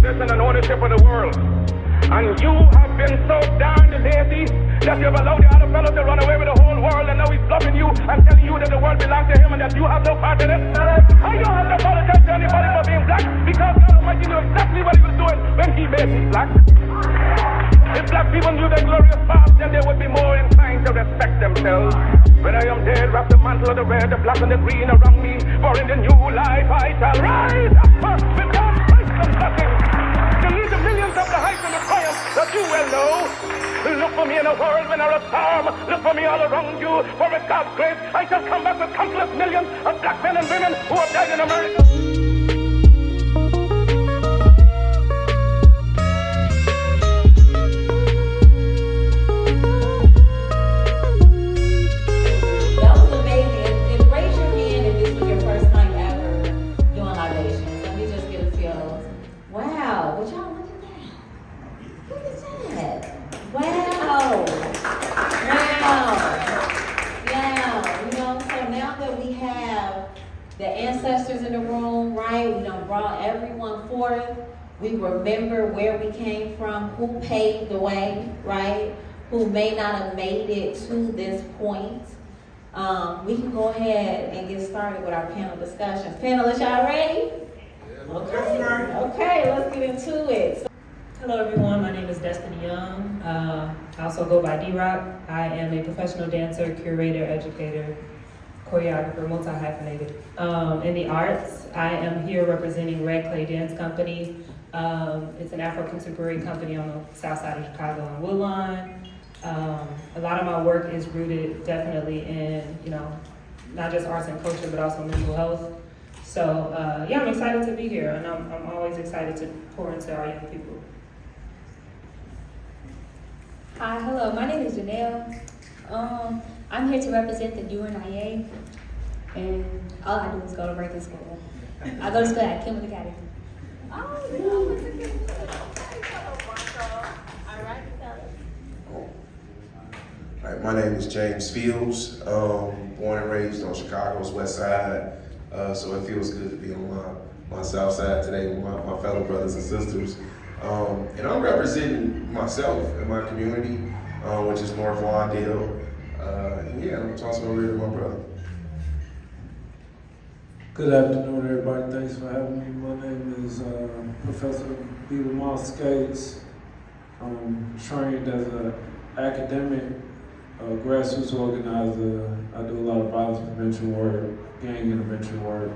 possession and ownership of the world. And you have been so darned lazy that you've allowed the other fellow to run away with the whole world, and now he's bluffing you and telling you that the world belongs to him and that you have no part in it. I don't have to apologize to anybody for being black, because God Almighty knew exactly what he was doing when he made me black. If black people knew their glorious past, then they would be more inclined to respect themselves. When I am dead, wrap the mantle of the red, the black and the green around me, for in the new life I shall rise up with God Christ and nothing. To lead the millions of the heights and the triumph that you well know. Look for me in a whirlwind or a storm. Look for me all around you. For with God's grace, I shall come back with countless millions of black men and women who have died in America. In the room, right? We done brought everyone forth. We remember where we came from, who paved the way, right? Who may not have made it to this point. We can go ahead and get started with our panel discussions. Panelists, y'all ready? Okay, let's get into it. Hello everyone, my name is Destiny Young. I also go by D-Rock. I am a professional dancer, curator, educator, choreographer, multi-hyphenated. In the arts, I am here representing Red Clay Dance Company. It's an Afro-contemporary company on the south side of Chicago on Woodlawn. A lot of my work is rooted definitely in, not just arts and culture, but also mental health. So yeah, I'm excited to be here, and I'm always excited to pour into our young people. Hi, hello, my name is Janelle. I'm here to represent the UNIA, and all I do is go to regular school. I go to school at Kimball Academy. Oh, you went to Kimball. All right, fellas. All right, my name is James Fields, born and raised on Chicago's west side, so it feels good to be on my south side today with my fellow brothers and sisters. And I'm representing myself and my community, which is North Lawndale. Yeah, I'm tossing over here to my brother. Good afternoon, everybody. Thanks for having me. My name is Professor Beaver Moss Skates. I'm trained as an academic grassroots organizer. I do a lot of violence prevention work, gang intervention work.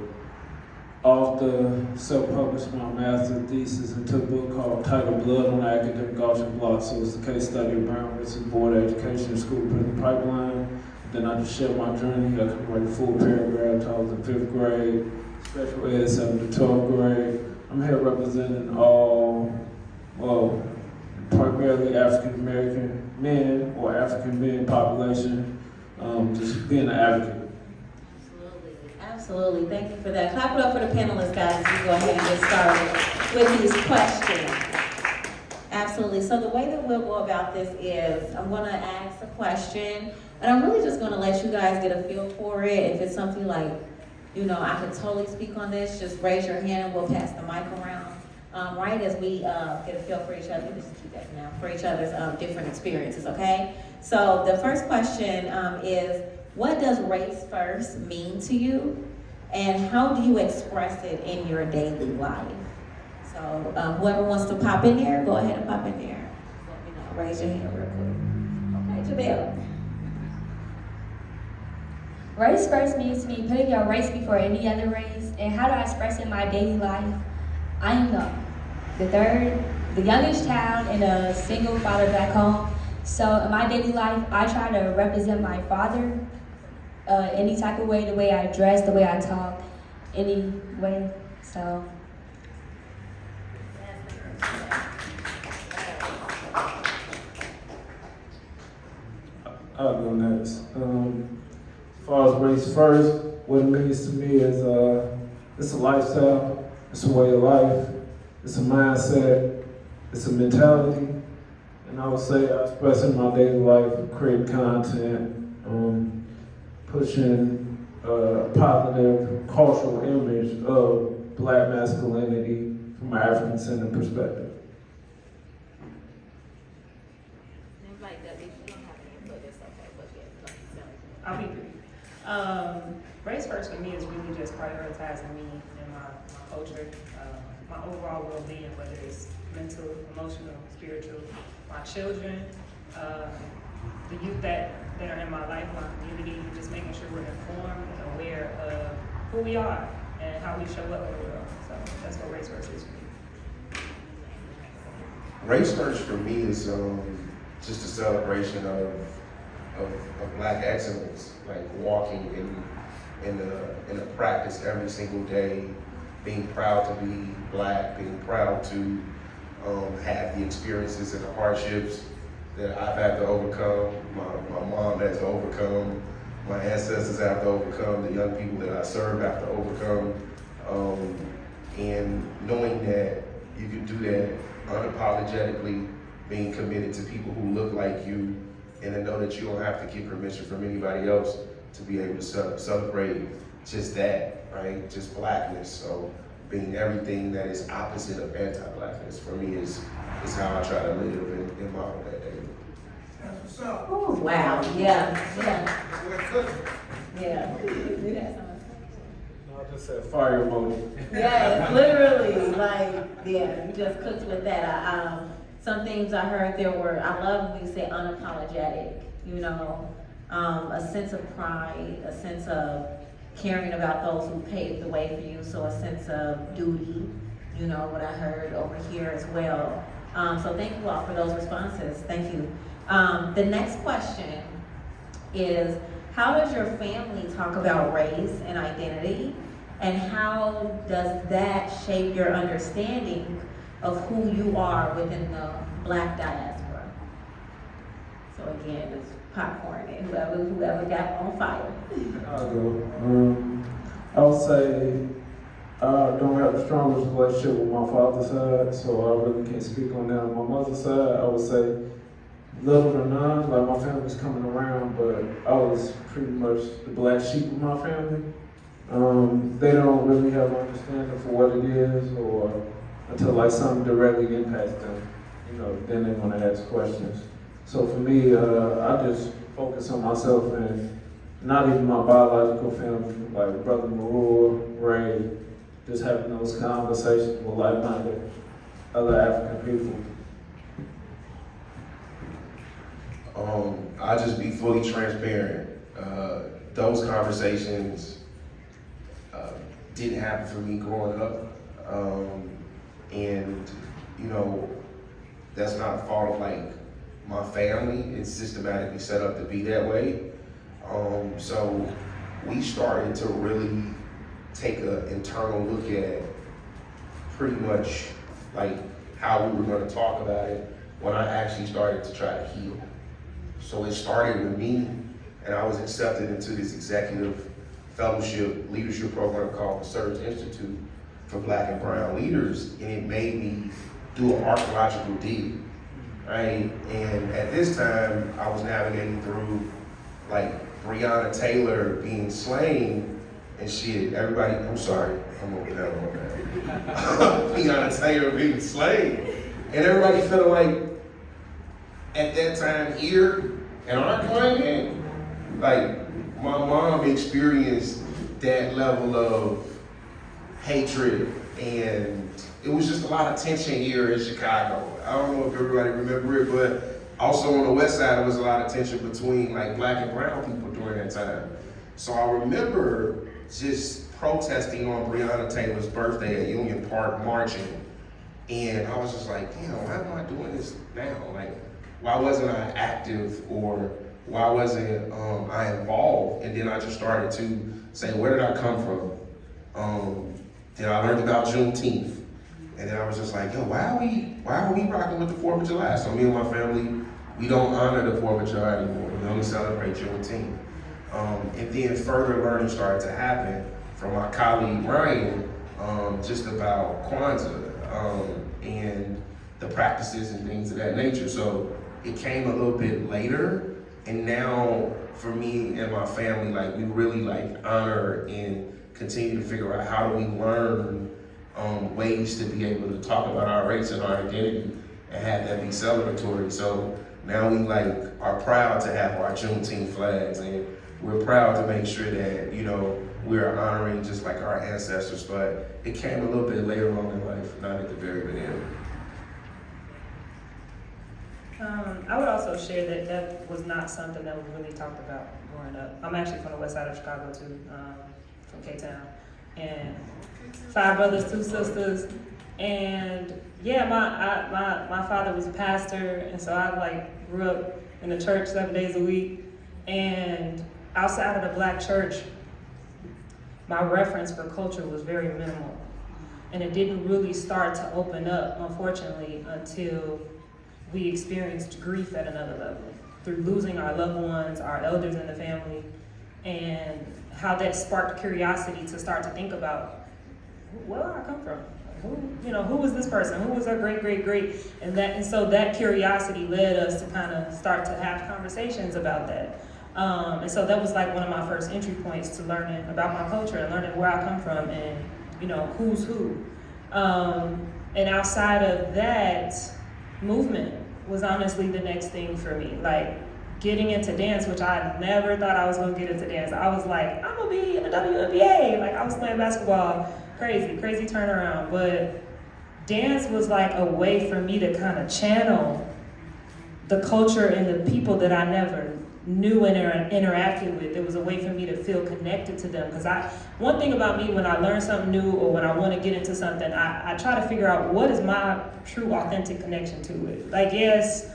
After self-published my master's thesis and took a book called Titled Blood on the Academic Auction Block. So it's a case study of Brown versus Board of Education School Prison Pipeline. Then I just shared my journey. I could write a full paragraph until I was in 5th grade, special ed 7th to 12th grade. I'm here representing all, primarily African American men or African men population, just being an advocate. Absolutely, thank you for that. Clap it up for the panelists, guys, as we go ahead and get started with these questions. Absolutely, so the way that we'll go about this is, I'm gonna ask a question, and I'm really just gonna let you guys get a feel for it. If it's something like, I could totally speak on this, just raise your hand and we'll pass the mic around, right, as we get a feel for each other. Just keep that for now, for each other's different experiences, okay? So the first question is, what does race first mean to you? And how do you express it in your daily life? So whoever wants to pop in there, go ahead and pop in there. Let me know. Raise your hand real quick. Okay, Jamel. Race first means to me putting your race before any other race. And how do I express it in my daily life? I am the youngest child in a single father back home. So in my daily life, I try to represent my father any type of way, the way I dress, the way I talk, any way, so. I'll go next. As far as race first, what it means to me is it's a lifestyle, it's a way of life, it's a mindset, it's a mentality, and I would say I express in my daily life, creating content, pushing a positive cultural image of Black masculinity, from an African-centered perspective. I'll be brief. Race first for me is really just prioritizing me and my culture, my overall well-being, whether it's mental, emotional, spiritual, my children, the youth that are in my life, my community, just making sure we're informed and aware of who we are and how we show up in the world. So that's what race first is for me. Race First for me is just a celebration of Black excellence, like walking in a practice every single day, being proud to be Black, being proud to have the experiences and the hardships that I've had to overcome, my mom has to overcome, my ancestors have to overcome, the young people that I serve have to overcome, and knowing that you can do that unapologetically, being committed to people who look like you, and to know that you don't have to get permission from anybody else to be able to celebrate just that, right? Just Blackness. So being everything that is opposite of anti-Blackness for me is how I try to live and model that day. That's what's up. Oh, wow, yeah. I just said fire emoji. Yes, literally, like, yeah, you just cooked with that. Some things I heard there were, I love when you say unapologetic, you know, a sense of pride, a sense of caring about those who paved the way for you, so a sense of duty, you know, what I heard over here as well. So thank you all for those responses, thank you. The next question is, how does your family talk about race and identity, and how does that shape your understanding of who you are within the Black diaspora? So again, it's popcorn and whoever got on fire. I'll go. I would say I don't have the strongest relationship with my father's side, so I really can't speak on that. On my mother's side, I would say little or none. Like, my family's coming around, but I was pretty much the black sheep of my family. They don't really have an understanding for what it is, or until like something directly impacts them, you know, then they want to ask questions. So for me, I just focus on myself and not even my biological family, like Brother Marua, Ray, just having those conversations with like-minded other African people. I'll just be fully transparent. Those conversations didn't happen for me growing up. And, you know, that's not a fault of like my family. It's systematically set up to be that way. So we started to really take an internal look at pretty much like how we were going to talk about it when I actually started to try to heal. So it started with me, and I was accepted into this executive fellowship leadership program called the Surge Institute for Black and Brown Leaders, and it made me do an archaeological dig, right? And at this time, I was navigating through like Breonna Taylor being slain and shit. Everybody, I'm sorry, I'm gonna get out on that. Breonna Taylor being slain, and everybody feeling like at that time here in our climate, like my mom experienced that level of hatred, and it was just a lot of tension here in Chicago. I don't know if everybody remember it, but also on the west side, there was a lot of tension between like Black and brown people during that time. So I remember just protesting on Breonna Taylor's birthday at Union Park, marching. And I was just like, damn, why am I doing this now? Like, why wasn't I active, or why wasn't I involved? And then I just started to say, where did I come from? Then I learned about Juneteenth. And then I was just like, yo, why are we rocking with the 4th of July? So me and my family, we don't honor the 4th of July anymore. We only celebrate Juneteenth. And then further learning started to happen from my colleague Ryan, just about Kwanzaa and the practices and things of that nature. So it came a little bit later, and now for me and my family, like we really like honor and continue to figure out how do we learn ways to be able to talk about our race and our identity and have that be celebratory. So now we are proud to have our Juneteenth flags, and we're proud to make sure that, we're honoring just like our ancestors, but it came a little bit later on in life, not at the very beginning. I would also share that was not something that was really talked about growing up. I'm actually from the west side of Chicago too, from K-Town. And 5 brothers, 2 sisters. And yeah, my father was a pastor, and so I grew up in the church 7 days a week. And outside of the black church, my reference for culture was very minimal. And it didn't really start to open up, unfortunately, until we experienced grief at another level through losing our loved ones, our elders in the family, and how that sparked curiosity to start to think about where do I come from? Who was this person? Who was our great? And so that curiosity led us to kind of start to have conversations about that. And so that was one of my first entry points to learning about my culture and learning where I come from and, who's who. And outside of that, movement was honestly the next thing for me. Getting into dance, which I never thought I was gonna get into dance. I was I'm gonna be in the WNBA. I was playing basketball, crazy turnaround. But dance was a way for me to kind of channel the culture and the people that I never knew and interacted with. It was a way for me to feel connected to them. Because one thing about me, when I learn something new or when I want to get into something, I try to figure out what is my true authentic connection to it. Yes,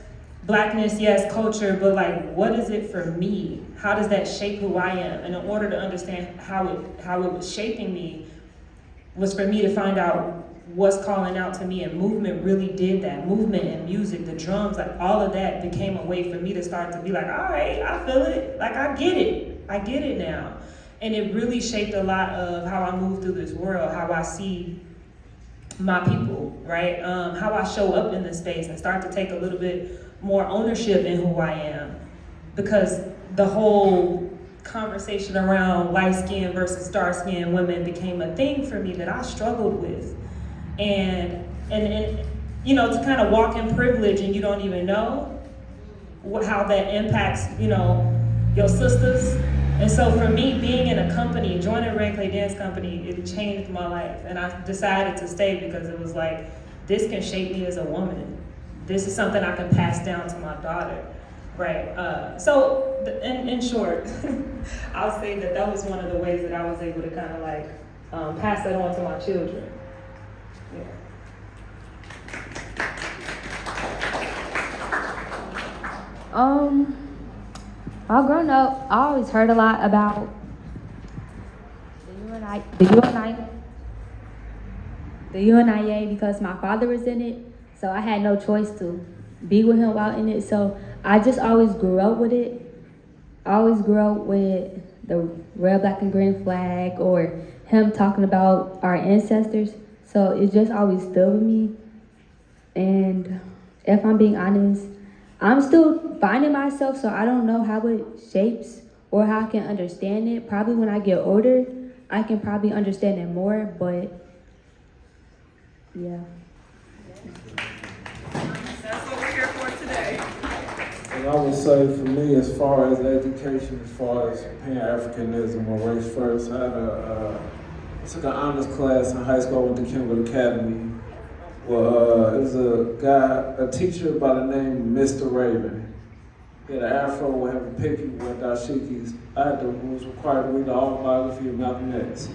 blackness, yes, culture, but what is it for me? How does that shape who I am? And in order to understand how it was shaping me was for me to find out what's calling out to me, and movement really did that. Movement and music, the drums, all of that became a way for me to start to be all right, I feel it, I get it now. And it really shaped a lot of how I move through this world, how I see my people, right? How I show up in this space and start to take a little bit more ownership in who I am. Because the whole conversation around light-skinned versus dark-skinned women became a thing for me that I struggled with. And to kind of walk in privilege and you don't even know how that impacts, your sisters. And so for me, being in a company, joining Red Clay Dance Company, it changed my life. And I decided to stay because it was this can shape me as a woman. This is something I can pass down to my daughter, right? So in short, I'll say that was one of the ways that I was able to kind of pass that on to my children. Yeah. All grown up, I always heard a lot about the UNIA because my father was in it, so I had no choice to be with him while in it. So I just always grew up with it. I always grew up with the red, black, and green flag, or him talking about our ancestors. So it just always stood with me. And if I'm being honest, I'm still finding myself, so I don't know how it shapes or how I can understand it. Probably when I get older, I can probably understand it more, but yeah. That's what we're here for today. And I would say for me, as far as education, as far as Pan-Africanism or race first, I took an honors class in high school with the Kimball Academy. Well, it was a teacher by the name of Mr. Raven. He had an afro, would have a picture with dashikis. Was required to read the autobiography of Malcolm X.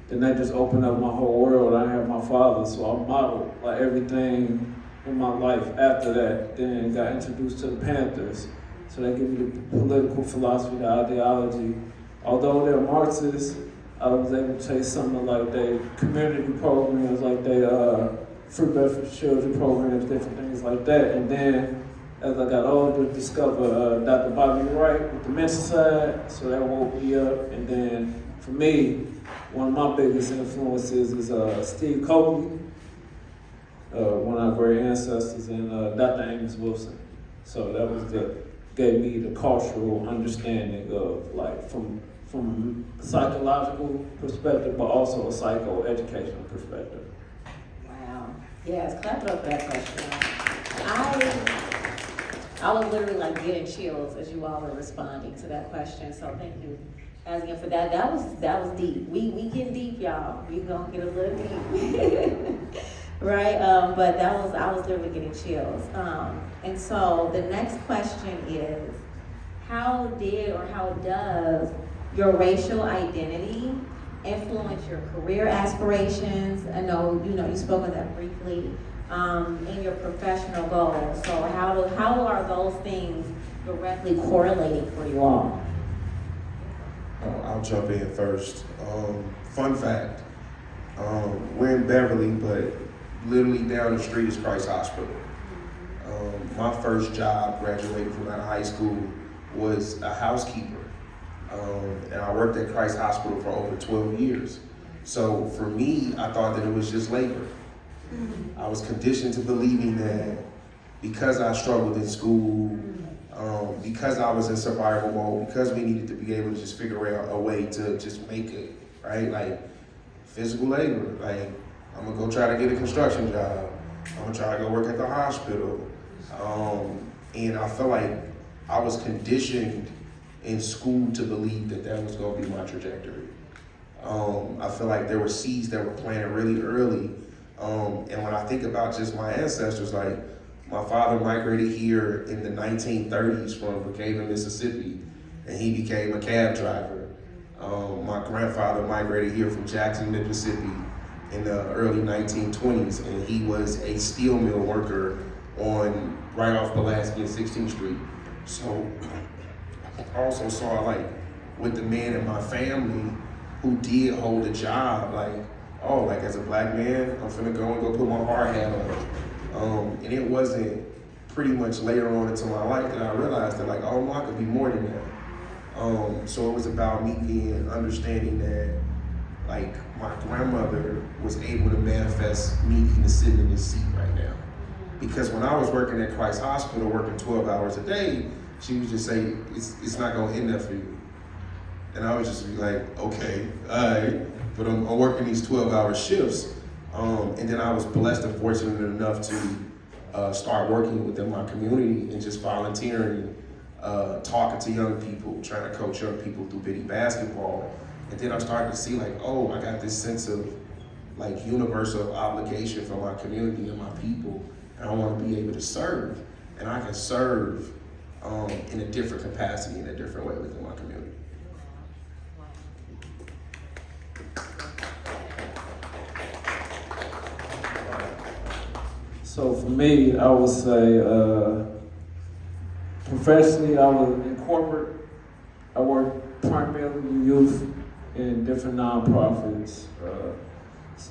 Then that just opened up my whole world. I had my father, so I modeled everything in my life after that. Then got introduced to the Panthers. So they give me the political philosophy, the ideology. Although they're Marxists, I was able to take some of their community programs, their free breakfast for children programs, different things like that. And then as I got older, discovered Dr. Bobby Wright with the mental side, so that woke me up. And then for me, one of my biggest influences is Steve Copley, one of our great ancestors, and Dr. Amos Wilson. So that was gave me the cultural understanding of from a psychological perspective, but also a psychoeducational perspective. Yes, clap it up for that question. I was literally like getting chills as you all were responding to that question. So thank you, asking for that. That was deep. We getting deep, y'all. We gonna get a little deep, right? But I was literally getting chills. And so the next question is, how did or how does your racial identity influence your career aspirations? I know you spoke of that briefly. In your professional goals. So how are those things directly correlating for you all? I'll jump in first. Fun fact, we're in Beverly, but literally down the street is Christ Hospital. My first job graduating from out of high school was a housekeeper. And I worked at Christ Hospital for over 12 years. So for me, I thought that it was just labor. I was conditioned to believing that because I struggled in school, because I was in survival mode, because we needed to be able to just figure out a way to just make it, right? Like physical labor, like I'm gonna go try to get a construction job. I'm gonna try to go work at the hospital. And I felt like I was conditioned in school to believe that that was gonna be my trajectory. I feel like there were seeds that were planted really early. And when I think about just my ancestors, like my father migrated here in the 1930s from Brookhaven, Mississippi, and he became a cab driver. My grandfather migrated here from Jackson, Mississippi in the early 1920s, and he was a steel mill worker right off Pulaski and 16th Street. So I also saw like with the men in my family who did hold a job, like as a black man, I'm finna go put my hard hat on. And it wasn't pretty much later on into my life that I realized that I could be more than that. So it was about me understanding that like my grandmother was able to manifest me even sitting in this seat right now. Because when I was working at Christ Hospital, working 12 hours a day, she would just say, it's not gonna end there for you. And I would just be like, okay, all right. But I'm working these 12-hour shifts. And then I was blessed and fortunate enough to start working within my community and just volunteering, talking to young people, trying to coach young people through bitty basketball. And then I started to see I got this sense of universal obligation for my community and my people. And I want to be able to serve. And I can serve in a different capacity, in a different way within my community. So for me, I would say professionally, I was in corporate. I worked primarily with youth in different nonprofits.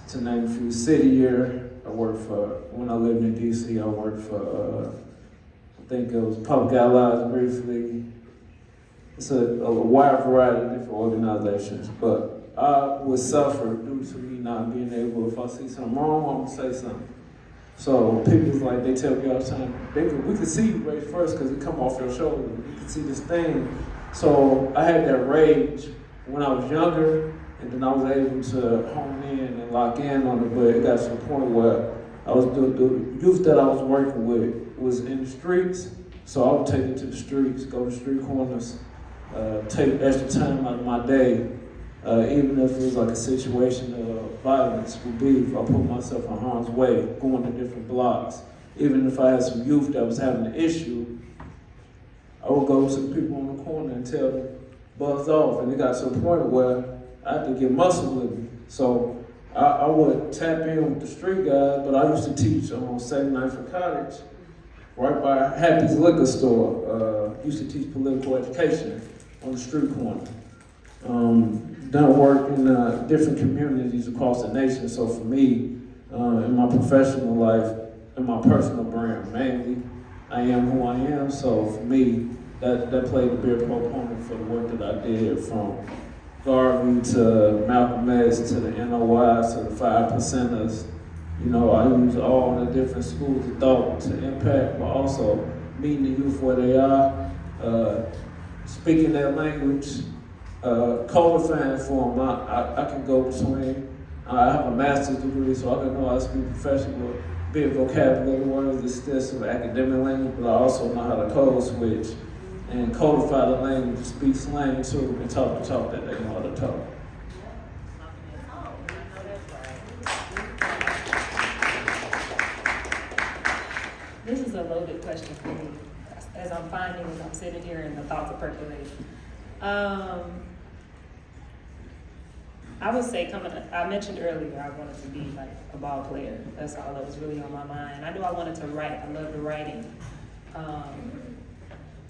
To name a few, City Year. I worked for, when I lived in DC, I worked for, I think it was Public Allies briefly. It's a wide variety of different organizations, but I would suffer due to me not being able, if I see something wrong, I'm gonna say something. So people they tell me all the time, we can see you raise first because it come off your shoulder. You can see this thing. So I had that rage when I was younger, and then I was able to hone in and lock in on it, but it got to the point where I was the youth that I was working with was in the streets, so I would take it to the streets, go to street corners, take extra time out of my day, even if it was a situation of violence would be if I put myself in harm's way, going to different blocks. Even if I had some youth that was having an issue, I would go to the people on the corner and tell them, buzz off. And it got to a point where I had to get muscle with me. So I would tap in with the street guys, but I used to teach on 79th Cottage, right by Happy's Liquor Store. Used to teach political education on the street corner. Done work in different communities across the nation. So for me, in my professional life, in my personal brand, mainly, I am who I am. So for me, that played a big proponent for the work that I did, from Garvey to Malcolm X to the NOI to the 5 Percenters. I use all the different schools of thought to impact, but also meeting the youth where they are, speaking their language, codifying for them. I can go between I have a master's degree, so I can know how to speak professional, big vocabulary words, extensive academic language, but I also know how to code switch and codify the language, speak slang too, and talk the talk that they know how to talk. This is a loaded question for me, as I'm finding as I'm sitting here and the thoughts are percolating. I would say I mentioned earlier I wanted to be like a ball player. That's all that was really on my mind. I knew I wanted to write. I loved the writing.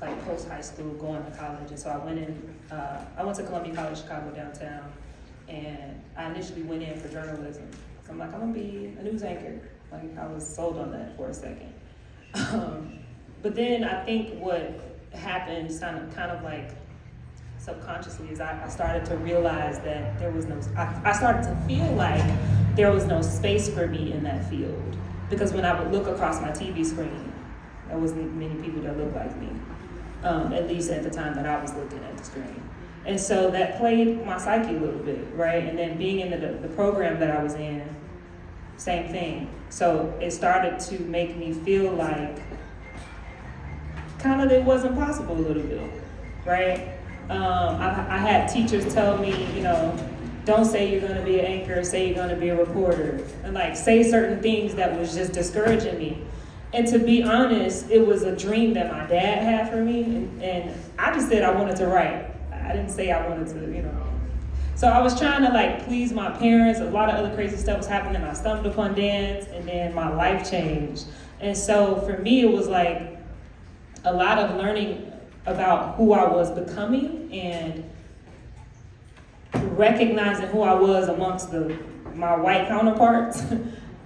Like post high school, going to college, and so I went to Columbia College Chicago downtown, and I initially went in for journalism. So I'm like, I'm gonna be a news anchor. Like I was sold on that for a second. But then I think what happened kind of like subconsciously is I started to realize that there was I started to feel like there was no space for me in that field. Because when I would look across my TV screen, there wasn't many people that looked like me, at least at the time that I was looking at the screen. And so that played my psyche a little bit, right? And then being in the program that I was in, same thing. So it started to make me feel like kind of it wasn't possible a little bit, right? I had teachers tell me, don't say you're gonna be an anchor, say you're gonna be a reporter. And like say certain things that was just discouraging me. And to be honest, it was a dream that my dad had for me. And I just said I wanted to write. I didn't say I wanted to, So I was trying to like please my parents. A lot of other crazy stuff was happening. I stumbled upon dance and then my life changed. And so for me, it was like a lot of learning about who I was becoming and recognizing who I was amongst my white counterparts.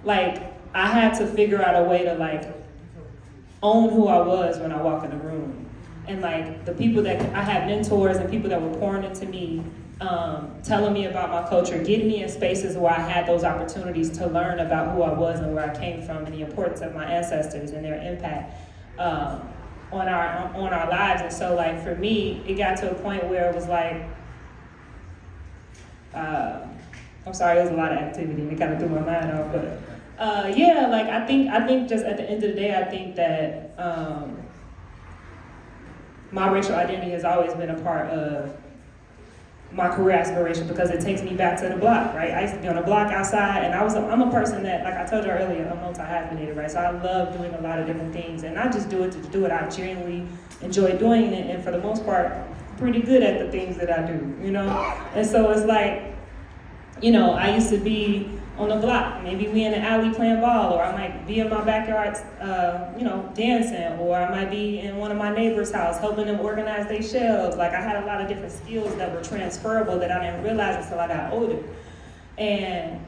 Like I had to figure out a way to like own who I was when I walk in the room. And like the people that I had mentors and people that were pouring into me, telling me about my culture, getting me in spaces where I had those opportunities to learn about who I was and where I came from and the importance of my ancestors and their impact on our lives. And so like for me, it got to a point where it was like, I'm sorry, it was a lot of activity. It kind of threw my mind off, but like I think just at the end of the day, I think that my racial identity has always been a part of my career aspiration because it takes me back to the block, right? I used to be on the block outside, and I'm a person that, like I told you earlier, I'm multi-hyphenated, right? So I love doing a lot of different things, and I just do it to do it. I genuinely enjoy doing it, and for the most part, pretty good at the things that I do, And so it's like, I used to be on the block. Maybe we in the alley playing ball, or I might be in my backyard, dancing, or I might be in one of my neighbors' house helping them organize their shelves. Like I had a lot of different skills that were transferable that I didn't realize until I got older. And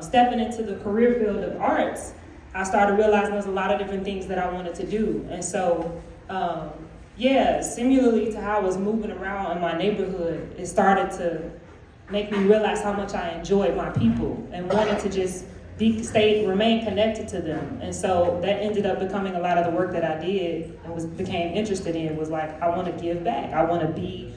stepping into the career field of arts, I started realizing there's a lot of different things that I wanted to do. And so, similarly to how I was moving around in my neighborhood, it started to make me realize how much I enjoyed my people and wanted to just remain connected to them. And so that ended up becoming a lot of the work that I did and became interested in was like, I want to give back. I want to be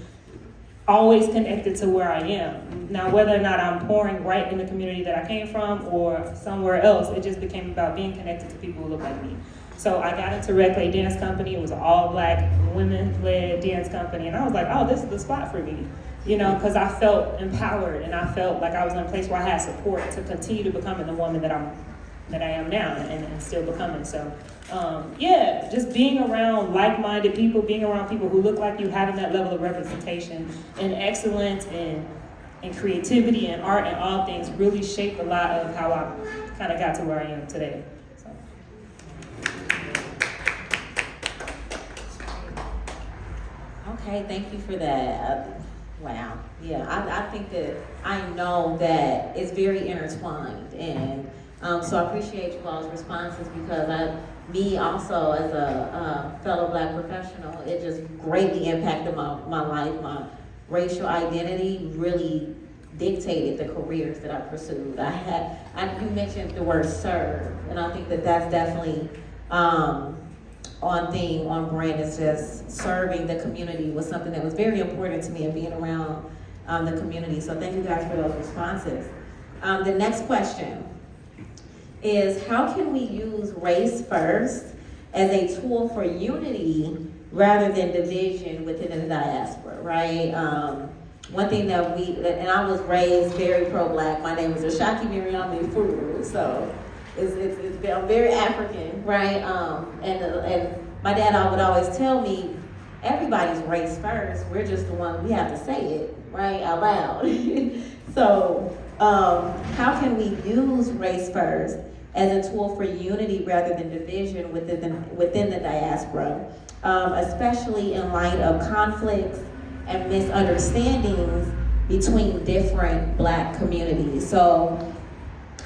always connected to where I am. Now, whether or not I'm pouring right in the community that I came from or somewhere else, it just became about being connected to people who look like me. So I got into Red Clay Dance Company. It was an all-black, women-led dance company. And I was like, oh, this is the spot for me. Because I felt empowered and I felt like I was in a place where I had support to continue to becoming the woman that I am now and still becoming. So, just being around like-minded people, being around people who look like you, having that level of representation and excellence and creativity and art and all things really shaped a lot of how I kind of got to where I am today. So. Okay, thank you for that. Wow. Yeah, I think that I know that it's very intertwined, and so I appreciate you all's responses because me also as a fellow Black professional, it just greatly impacted my life. My racial identity really dictated the careers that I pursued. You mentioned the word serve, and I think that that's definitely on theme, on brand. Is just serving the community was something that was very important to me and being around the community. So thank you guys for those responses. The next question is, how can we use race first as a tool for unity rather than division within the diaspora, right? One thing and I was raised very pro-black. My name is Ashaki Miriam Furu, so I'm very African, right? And my dad would always tell me, everybody's race first. We're just the one, we have to say it, right, out loud. So, how can we use race first as a tool for unity rather than division within the diaspora, especially in light of conflicts and misunderstandings between different Black communities? So,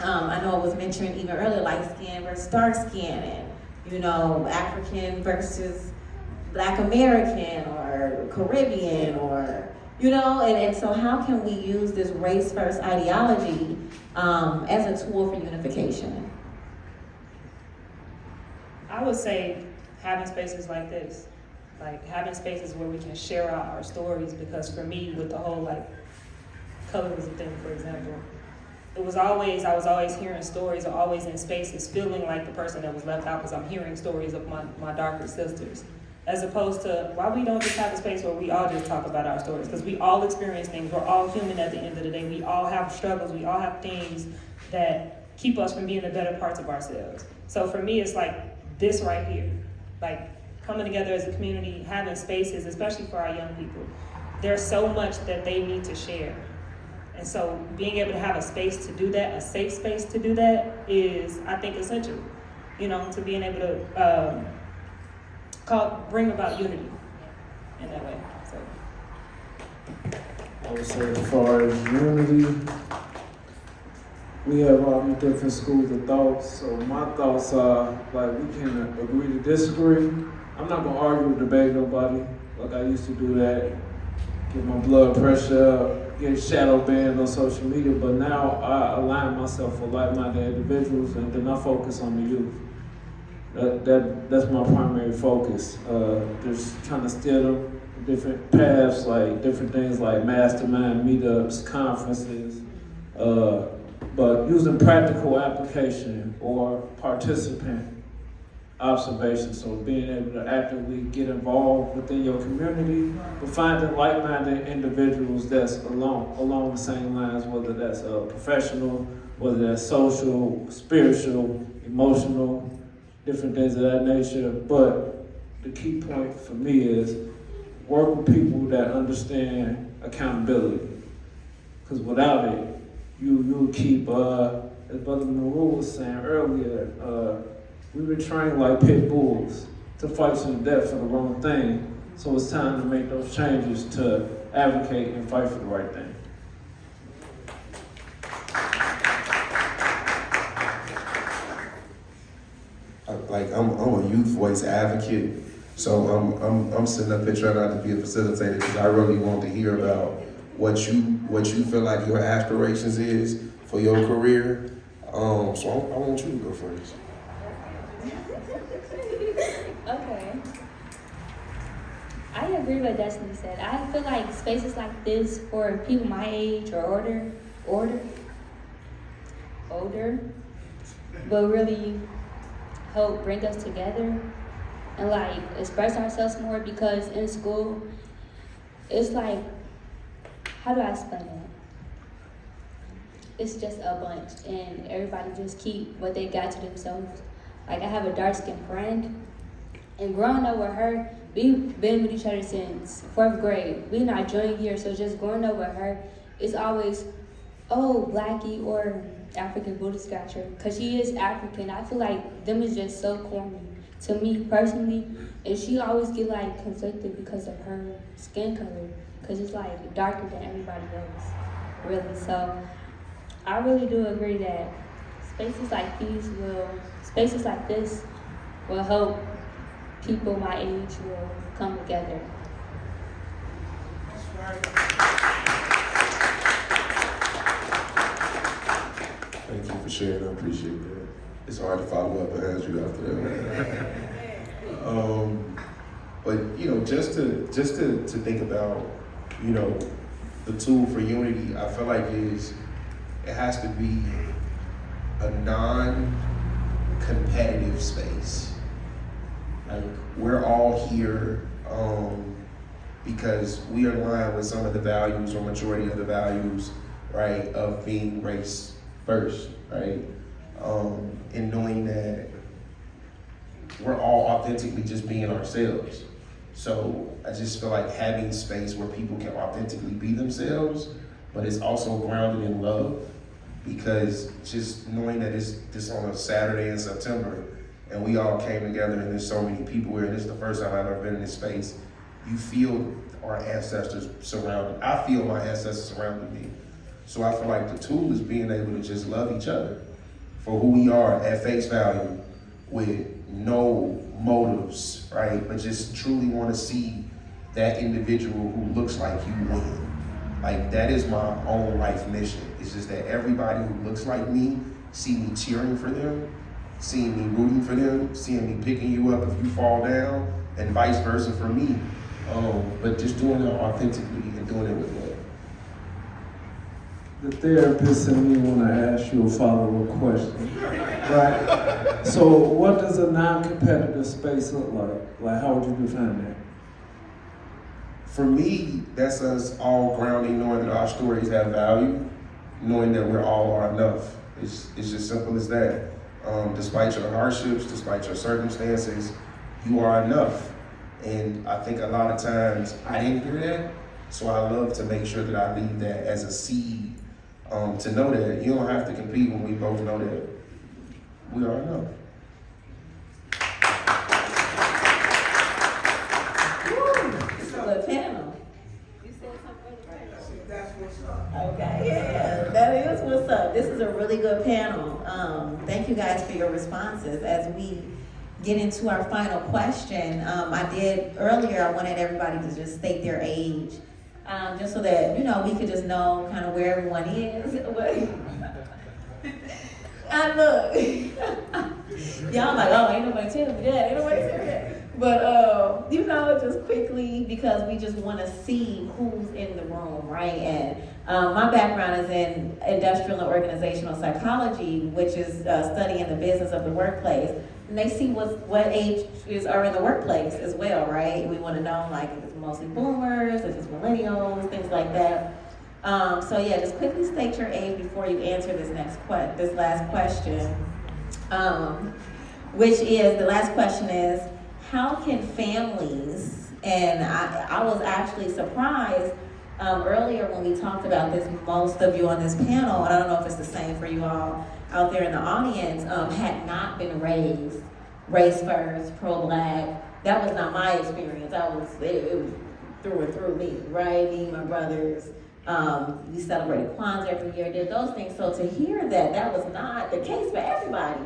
I know it was mentioned even earlier, light skin versus dark skin, and African versus Black American or Caribbean, or and so how can we use this race first ideology as a tool for unification? I would say having spaces like this, like having spaces where we can share out our stories, because for me, with the whole colorism thing, for example, I was always hearing stories, or always in spaces feeling like the person that was left out, because I'm hearing stories of my darker sisters. As opposed to, why we don't just have a space where we all just talk about our stories, because we all experience things. We're all human at the end of the day. We all have struggles. We all have things that keep us from being the better parts of ourselves. So for me, it's like this right here, like coming together as a community, having spaces, especially for our young people. There's so much that they need to share. And so being able to have a space to do that, a safe space to do that, is, I think, essential, to being able to bring about unity in that way. So I would say, as far as unity, we have all these different schools of thought. So my thoughts are, we can agree to disagree. I'm not gonna argue or debate nobody like I used to do that, get my blood pressure up, get shadow banned on social media, but now I align myself with like-minded individuals, and then I focus on the youth. That's my primary focus. Just trying to steer them different paths, like different things like mastermind meetups, conferences, but using practical application or participant observation. So being able to actively get involved within your community, but finding like-minded individuals that's along the same lines, whether that's professional, whether that's social, spiritual, emotional, different things of that nature. But the key point for me is work with people that understand accountability. Because without it, you will keep, as Brother Negro was saying earlier, we've been trained like pit bulls to fight to the death for the wrong thing. So it's time to make those changes to advocate and fight for the right thing. I'm a youth voice advocate, so I'm sitting up here trying not to be a facilitator, because I really want to hear about what you feel like your aspirations is for your career. So I want you to go first. Okay. I agree with what Destiny said. I feel like spaces like this for people my age or older, but really help bring us together and express ourselves more, because in school, it's how do I explain it? It's just a bunch, and everybody just keep what they got to themselves. I have a dark-skinned friend, and growing up with her, we've been with each other since 4th grade. We're in our junior year, so just growing up with her, it's always, oh, Blackie or African booty scratcher, because she is African. I feel like them is just so corny to me personally, and she always get conflicted because of her skin color, because it's darker than everybody else, really. So I really do agree that spaces like this will help people my age will come together. Thank you for sharing. I appreciate that. It's hard to follow up behind you after that. But just to think about, the tool for unity, I feel like is it has to be a non-competitive space. Like, we're all here because we are in line with some of the values, or majority of the values, right, of being race first, right? And knowing that we're all authentically just being ourselves. So I just feel like having space where people can authentically be themselves, but it's also grounded in love, because just knowing that it's this on a Saturday in September and we all came together and there's so many people here, and this is the first time I've ever been in this space, you feel our ancestors surrounded. I feel my ancestors surrounding me. So I feel like the tool is being able to just love each other for who we are at face value, with no motives, right? But just truly want to see that individual who looks like you win. Like, that is my own life mission. It's just that everybody who looks like me, see me cheering for them, seeing me rooting for them, seeing me picking you up if you fall down, and vice versa for me. But just doing it authentically and doing it with love. The therapist in me want to ask you a follow-up question, right? So what does a non-competitive space look like? Like, how would you define that? For me, that's us all grounding, knowing that our stories have value, knowing that we're all are enough. It's just simple as that. Despite your hardships, despite your circumstances, you are enough. And I think a lot of times I didn't hear that, so I love to make sure that I leave that as a seed, to know that you don't have to compete when we both know that we are enough. This is a good panel. You said something really right. That's what's up. Okay, yeah, that is what's up. This is a really good panel. Thank you guys for your responses. As we get into our final question, I did earlier, I wanted everybody to just state their age, just so that, you know, we could just know kind of where everyone is. And look, y'all like, oh, ain't nobody telling me that, ain't nobody telling me that. But, you know, just quickly, because we just want to see who's in the room, right? And my background is in industrial and organizational psychology, which is studying the business of the workplace. And they see what ages are in the workplace as well, right? We want to know, like, if it's mostly boomers, if it's millennials, things like that. So yeah, just quickly state your age before you answer this last question, which is, the last question is, how can families, and I was actually surprised earlier when we talked about this, most of you on this panel, and I don't know if it's the same for you all out there in the audience, had not been raised race first, pro-black. That was not my experience. It was through and through me, right? Me, my brothers. We celebrated Kwanzaa every year, did those things. So to hear that was not the case for everybody,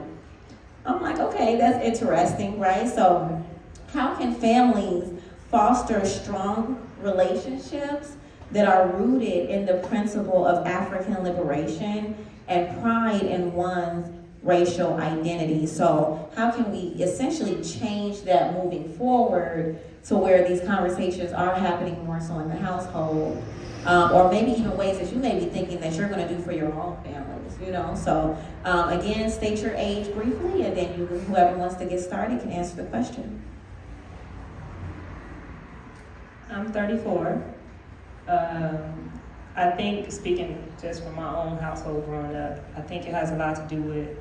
I'm like, okay, that's interesting, right? So how can families foster strong relationships that are rooted in the principle of African liberation and pride in one's racial identity? So how can we essentially change that moving forward to where these conversations are happening more so in the household, or maybe even ways that you may be thinking that you're going to do for your own families, you know? So again, state your age briefly, and then whoever wants to get started can answer the question. I'm 34. I think, speaking just from my own household growing up, I think it has a lot to do with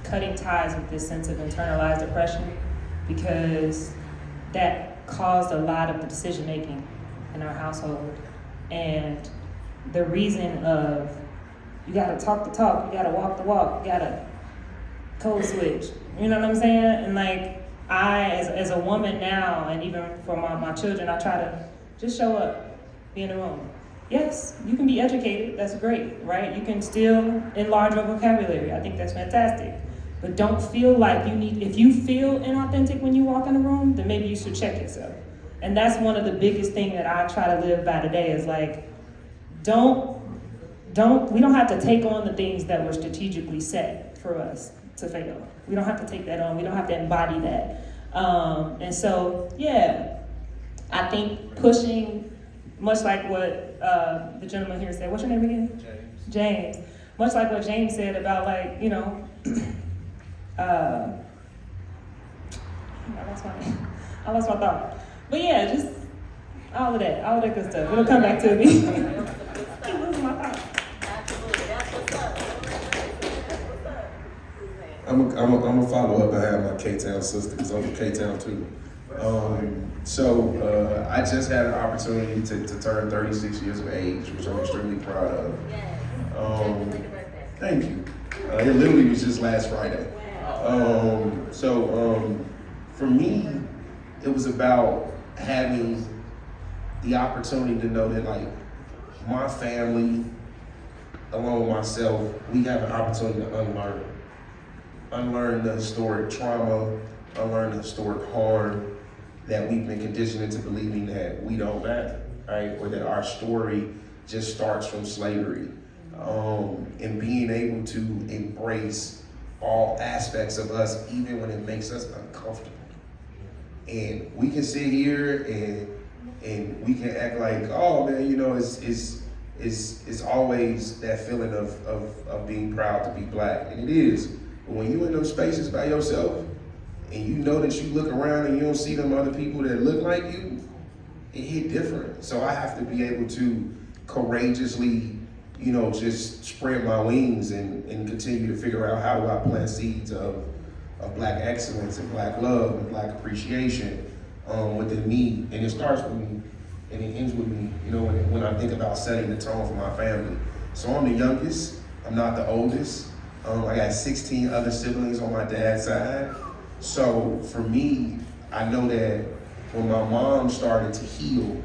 cutting ties with this sense of internalized oppression, because that caused a lot of the decision making in our household. And the reason of, you gotta talk the talk, you gotta walk the walk, you gotta code switch, you know what I'm saying? And like, I, as a woman now, and even for my children, I try to just show up, be in the room. Yes, you can be educated, that's great, right? You can still enlarge your vocabulary, I think that's fantastic. But don't feel like you need, if you feel inauthentic when you walk in the room, then maybe you should check yourself. And that's one of the biggest things that I try to live by today is like, we don't have to take on the things that were strategically set for us to fail. We don't have to take that on, we don't have to embody that. And so, yeah, I think pushing, much like what the gentleman here said. What's your name again? James. Much like what James said about like, you know, I lost my thought. But yeah, just all of that good stuff. It'll come back to me. I'm losing my thought. Absolutely, that's what's up. I'm gonna follow up. I have my K-Town sister because I'm from K-Town too. So I just had an opportunity to turn 36 years of age, which I'm extremely proud of. Thank you. It literally was just last Friday. For me, it was about having the opportunity to know that like my family, along with myself, we have an opportunity to unlearn the historic trauma, unlearn the historic harm that we've been conditioned into believing that we don't matter, right? Or that our story just starts from slavery. And being able to embrace all aspects of us, even when it makes us uncomfortable. And we can sit here and we can act like, oh man, you know, it's always that feeling of being proud to be black, and it is. But when you're in those spaces by yourself, and you know that you look around and you don't see them other people that look like you, it hit different. So I have to be able to courageously, you know, just spread my wings and continue to figure out how do I plant seeds of black excellence and black love and black appreciation within me. And it starts with me and it ends with me, you know, when I think about setting the tone for my family. So I'm the youngest, I'm not the oldest. I got 16 other siblings on my dad's side. So for me, I know that when my mom started to heal,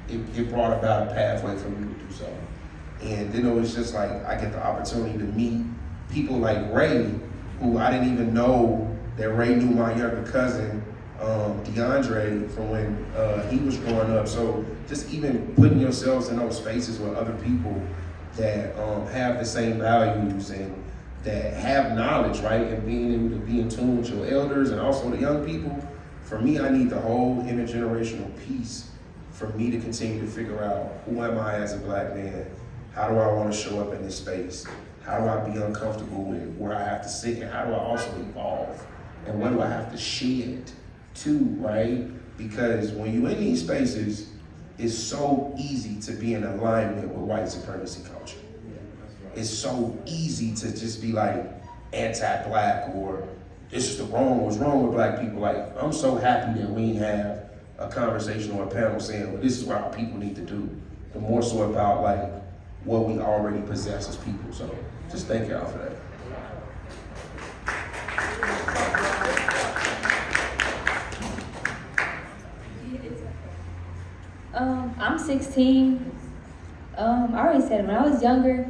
it brought about a pathway for me to do so. And then it was just like, I get the opportunity to meet people like Ray, who I didn't even know that Ray knew my younger cousin, DeAndre, from when he was growing up. So just even putting yourselves in those spaces with other people that have the same values and that have knowledge, right? And being able to be in tune with your elders and also the young people. For me, I need the whole intergenerational piece for me to continue to figure out who am I as a black man? How do I want to show up in this space? How do I be uncomfortable with where I have to sit? And how do I also evolve? And what do I have to shed too, right? Because when you're in these spaces, it's so easy to be in alignment with white supremacy culture. It's so easy to just be like anti-black or this is what's wrong with black people. Like, I'm so happy that we have a conversation or a panel saying, well, this is what our people need to do. The more so about like what we already possess as people. So just thank y'all for that. I'm 16. I already said it, when I was younger,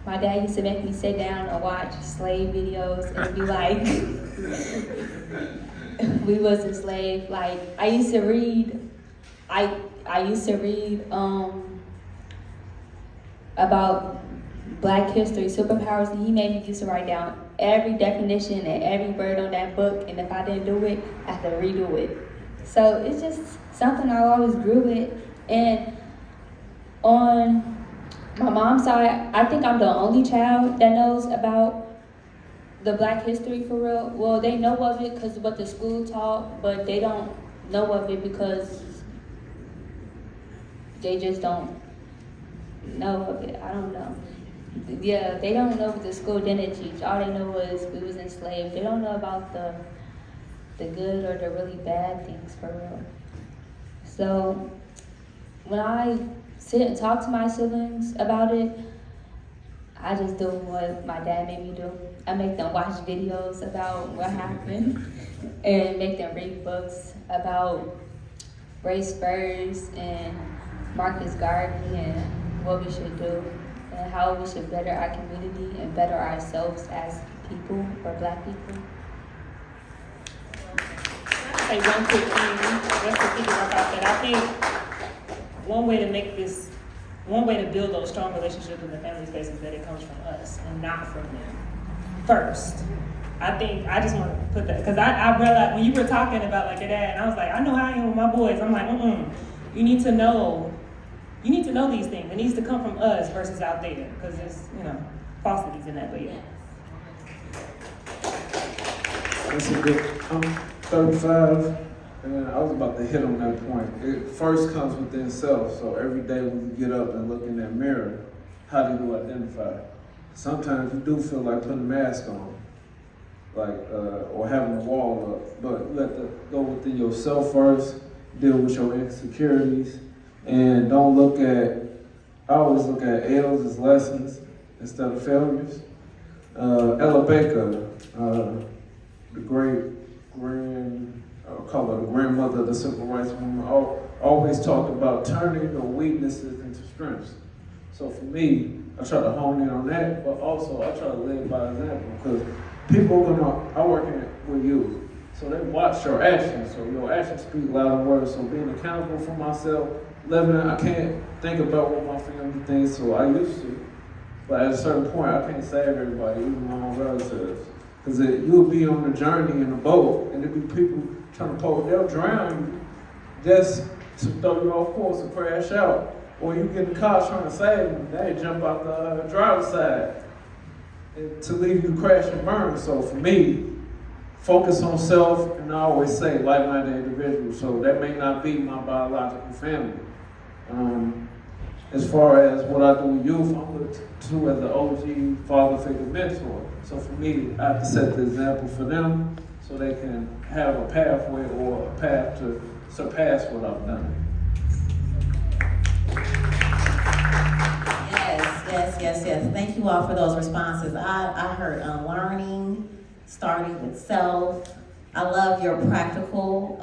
my dad used to make me sit down and watch slave videos and be like, we was enslaved. Like, I used to read about Black history, superpowers, and he made me used to write down every definition and every word on that book, and if I didn't do it, I had to redo it. So it's just something I always grew with. And on my mom's side, I think I'm the only child that knows about the Black history for real. Well, they know of it because of what the school taught, but they don't know of it because they just don't know of it. I don't know. Yeah, they don't know what the school didn't teach. All they know is we was enslaved. They don't know about the good or the really bad things for real. So when I sit and talk to my siblings about it, I just do what my dad made me do. I make them watch videos about what happened and make them read books about Ray Spurs and Marcus Garvey and what we should do and how we should better our community and better ourselves as people or Black people. Say one quick thing, just to piggyback off that. I think one way to build those strong relationships in the family space is that it comes from us and not from them first. I think I just want to put that, because I realized when you were talking about like your dad, and I was like, I know how I am with my boys. I'm like, you need to know you need to know these things. It needs to come from us versus out there, because there's, falsities in that, but yeah. That's a good, I'm 35, and I was about to hit on that point. It first comes within self, so every day when you get up and look in that mirror, how do you identify? Sometimes you do feel like putting a mask on, or having a wall up, but you have to go within yourself first, deal with your insecurities, and don't look at, I always look at L's as lessons instead of failures. Ella Baker, the grandmother of the civil rights movement, always talked about turning your weaknesses into strengths. So for me, I try to hone in on that, but also I try to live by example, because people I work with you, so they watch your actions, so your actions speak louder words. So being accountable for myself, I can't think about what my family thinks, so I used to. But at a certain point, I can't save everybody, even my own relatives. Because you'll be on a journey in a boat, and there'll be people trying to poke, they'll drown you just to throw you off course and crash out. Or you get in the car trying to save them, they jump out the driver's side to leave you crash and burn. So for me, focus on self, and I always say like-minded individuals. So that may not be my biological family. As far as what I do with youth, I'm looked to as an OG father figure mentor. So for me, I have to set the example for them so they can have a pathway or a path to surpass what I've done. Yes. Thank you all for those responses. I heard unlearning, starting with self. I love your practical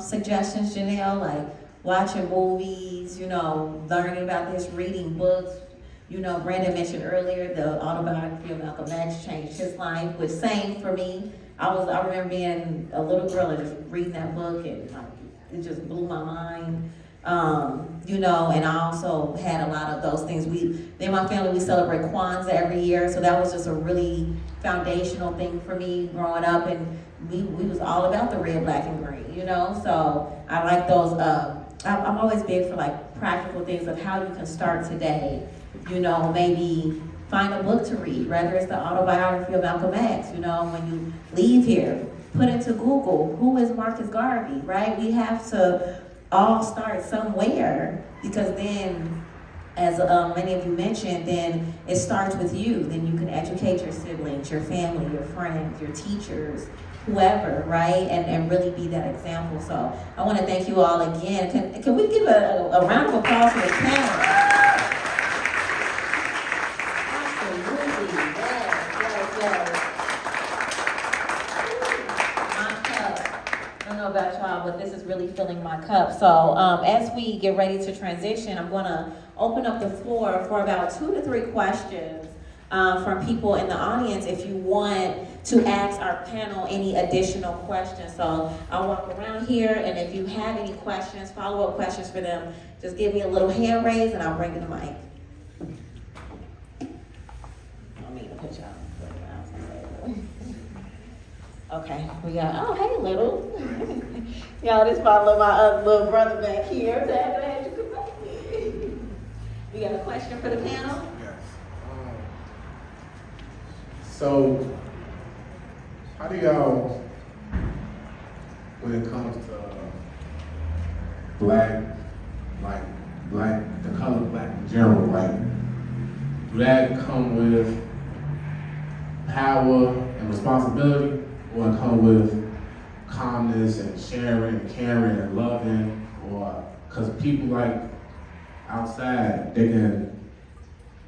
suggestions, Janelle, like watching movies, learning about this, reading books. Brandon mentioned earlier the autobiography of Malcolm X changed his life, which same for me. I remember being a little girl and just reading that book, and it just blew my mind. And I also had a lot of those things. In my family, we celebrate Kwanzaa every year, so that was just a really foundational thing for me growing up, and we was all about the red, black, and green, so I like those. I'm always big for like practical things of how you can start today, maybe find a book to read, whether it's the autobiography of Malcolm X, when you leave here, put into Google, who is Marcus Garvey, right? We have to all start somewhere, because then, as many of you mentioned, then it starts with you. Then you can educate your siblings, your family, your friends, your teachers, whoever, right? And really be that example. So I want to thank you all again. Can we give a round of applause for the panel? Absolutely, yes. My cup. I don't know about y'all, but this is really filling my cup. So as we get ready to transition, I'm going to open up the floor for about 2 to 3 questions from people in the audience if you want to ask our panel any additional questions. So I'll walk around here, and if you have any questions, follow-up questions for them, just give me a little hand raise and I'll bring you the mic. I don't mean to put y'all around. Okay, we got, oh, hey, little. Y'all, this my little brother back here. Glad you could make it. We got a question for the panel? Yes. So, how do y'all, when it comes to the color black in general, do that come with power and responsibility, or it come with calmness and sharing and caring and loving, or because people outside, they can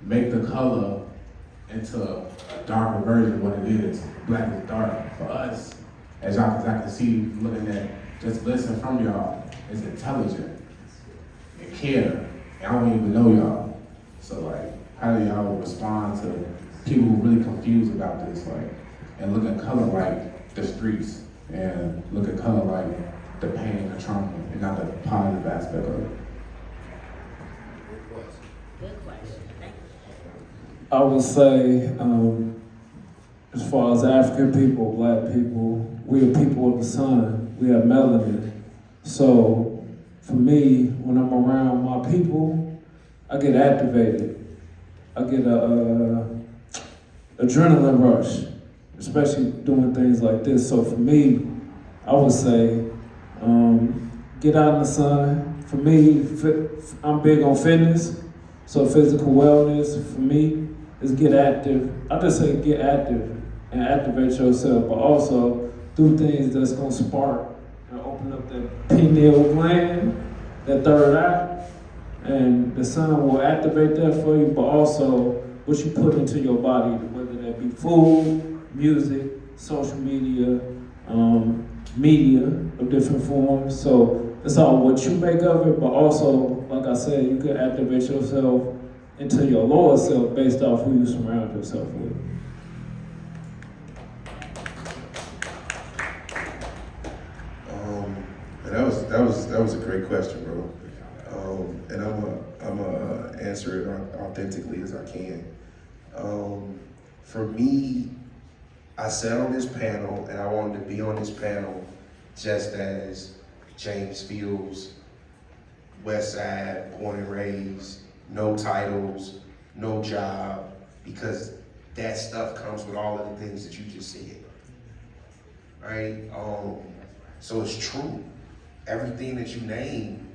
make the color into a darker version of what it is. Black is dark. For us, as I can see looking at, just listen from y'all, it's intelligent and care. And I don't even know y'all. So how do y'all respond to people who are really confused about this, and look at color like the streets, and look at color like the pain, the trauma, and not the positive aspect of it? Good question. Thank you. I would say, as far as African people, black people, we are people of the sun. We have melanin. So for me, when I'm around my people, I get activated. I get a adrenaline rush, especially doing things like this. So for me, I would say, get out in the sun. For me, I'm big on fitness, so physical wellness for me is get active. I just say get active and activate yourself, but also do things that's gonna spark and open up that pineal gland, that third eye, and the sun will activate that for you, but also what you put into your body, whether that be food, music, social media, media of different forms. So it's all what you make of it, but also, like I said, you can activate yourself into your lower self based off who you surround yourself with. That was a great question, bro. And I'm gonna answer it authentically as I can. For me, I sat on this panel and I wanted to be on this panel just as James Fields, West Side, born and raised, no titles, no job, because that stuff comes with all of the things that you just said, right? So it's true. Everything that you name,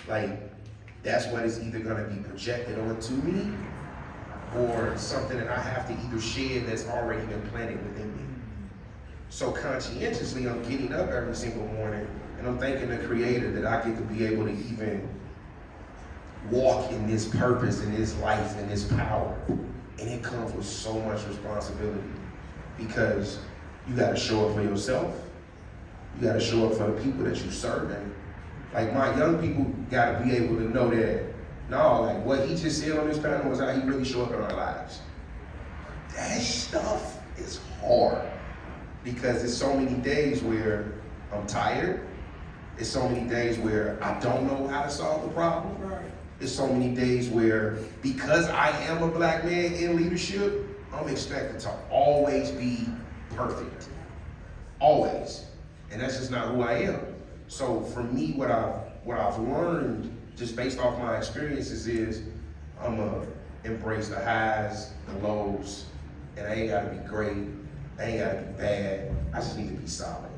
like, that's what is either gonna be projected onto me or something that I have to either shed that's already been planted within me. So conscientiously, I'm getting up every single morning and I'm thanking the Creator that I get to be able to even walk in this purpose, in this life, in this power. And it comes with so much responsibility because you gotta show up for yourself. You gotta show up for the people that you serving. Like, my young people gotta be able to know that, no, like what he just said on this panel was how he really show up in our lives. That stuff is hard because there's so many days where I'm tired. There's so many days where I don't know how to solve the problem. There's so many days where, because I am a black man in leadership, I'm expected to always be perfect. Always. And that's just not who I am. So for me, what I've learned, just based off my experiences, is I'm gonna embrace the highs, the lows, and I ain't gotta be great, I ain't gotta be bad, I just need to be solid,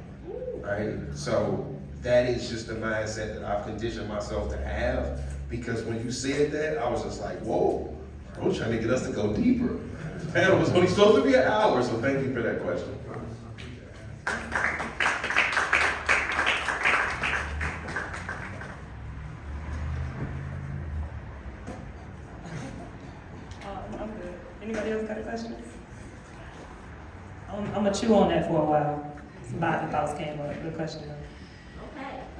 right? So that is just the mindset that I've conditioned myself to have, because when you said that, I was just like, whoa, bro, trying to get us to go deeper. The panel was only supposed to be an hour, so thank you for that question. I'm good. Anybody else got a question? I'm gonna chew on that for a while. Some body thoughts came up. Good question.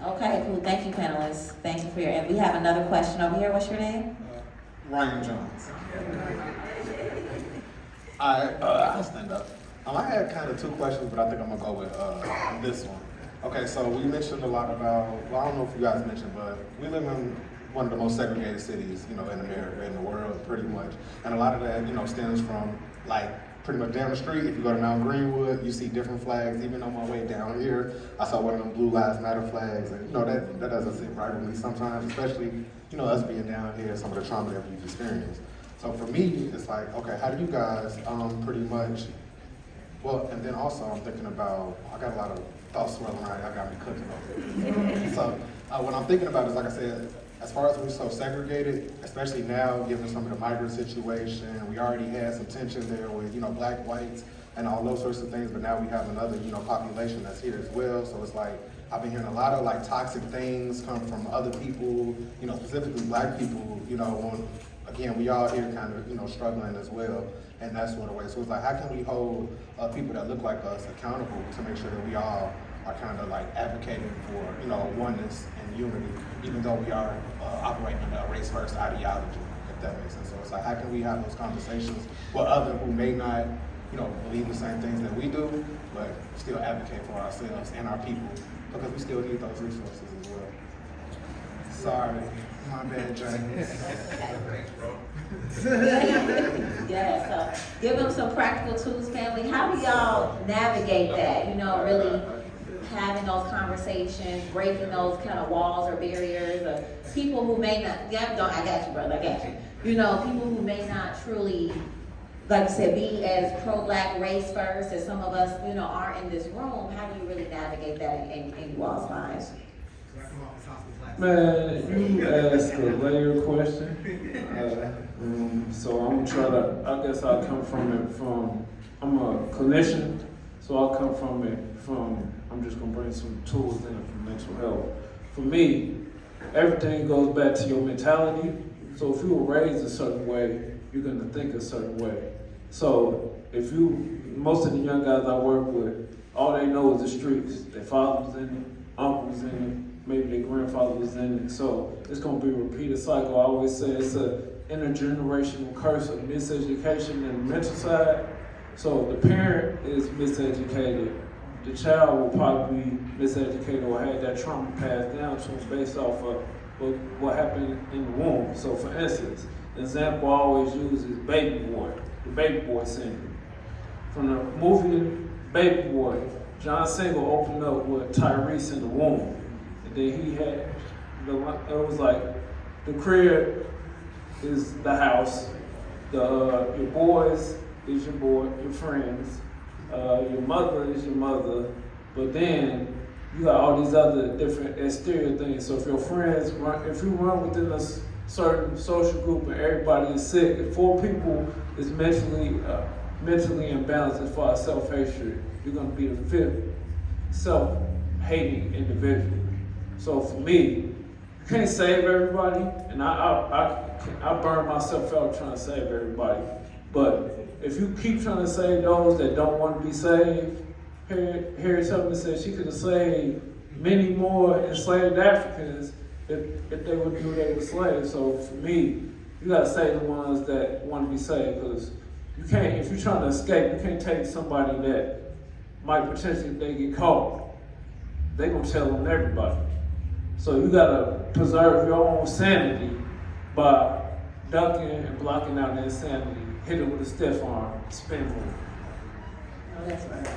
Okay, cool. Thank you, panelists. Thank you for your, and we have another question over here. What's your name? Ryan Jones. I'll stand up. I had kind of two questions, but I think I'm gonna go with this one. Okay, so we mentioned a lot about, well, I don't know if you guys mentioned, but we live in one of the most segregated cities, in America, in the world, pretty much. And a lot of that, stems from, like, pretty much down the street. If you go to Mount Greenwood, you see different flags. Even on my way down here, I saw one of them Blue Lives Matter flags, and that doesn't sit right with me sometimes, especially us being down here, some of the trauma that we've experienced. So for me, it's like, okay, how do you guys pretty much, well, and then also I'm thinking about, I got a lot of thoughts swirling around, I got me cooking over here. So what I'm thinking about is, like I said, as far as we're so segregated, especially now, given some of the migrant situation, we already had some tension there with, black, whites, and all those sorts of things, but now we have another, population that's here as well. So it's like, I've been hearing a lot of like toxic things come from other people, specifically black people, when, again, we all here kind of, struggling as well, and that sort of way. So it's like, how can we hold people that look like us accountable to make sure that we all are kind of like advocating for, oneness and unity, even though we are operating under a race-first ideology, if that makes sense. So it's like, how can we have those conversations with others who may not, believe the same things that we do, but still advocate for ourselves and our people, because we still need those resources as well. Sorry, my bad, Jay. Yeah, so give them some practical tools, family. How do y'all navigate that? Really having those conversations, breaking those kind of walls or barriers of people who may not, I got you, brother, I got you. You know, people who may not truly, like you said, be as pro-black race first as some of us, you know, are in this room. How do you really navigate that in you all's lives? Man, you asked a layered question. So I'm gonna try to, I guess I come from it from, I'm a clinician, so I come from it from, I'm just gonna bring some tools in from mental health. For me, everything goes back to your mentality. So if you were raised a certain way, you're gonna think a certain way. So if most of the young guys I work with, all they know is the streets. Their father was in it, uncle was in it, maybe their grandfather was in it. So it's gonna be a repeated cycle. I always say it's a intergenerational curse of miseducation and the mental side. So the parent is miseducated. The child will probably be miseducated or had that trauma passed down to them based off of what happened in the womb. So for instance, the example I always use is Baby Boy, the Baby Boy syndrome. From the movie Baby Boy, John Singer opened up with Tyrese in the womb. And then he had, it was like, the crib is the house, your boys is your friends, your mother is your mother, but then you got all these other different exterior things. So if your friends if you run within a certain social group and everybody is sick, if 4 people is mentally imbalanced as far as self-hatred, you're gonna be the 5th self-hating individual. So for me, you can't save everybody, and I burn myself out trying to save everybody. But if you keep trying to save those that don't want to be saved, Harriet Tubman said she could have saved many more enslaved Africans if they would do they were slaves. So for me, you gotta save the ones that want to be saved, because you can't, if you're trying to escape, you can't take somebody that might potentially, if they get caught, they gonna tell on everybody. So you gotta preserve your own sanity by ducking and blocking out the insanity. Hit it with a stiff arm, spin move. Oh, that's right.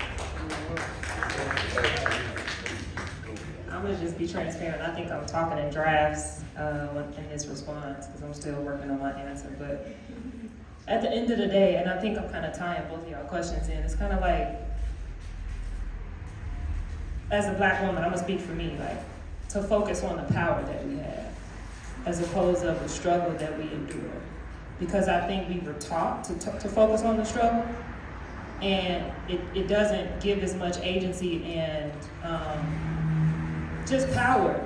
I'm gonna just be transparent. I think I'm talking in drafts in this response because I'm still working on my answer. But at the end of the day, and I think I'm kind of tying both of y'all questions in, it's kind of like, as a black woman, I'm gonna speak for me, like, to focus on the power that we have as opposed to the struggle that we endure. Because I think we were taught to focus on the struggle, and it doesn't give as much agency and just power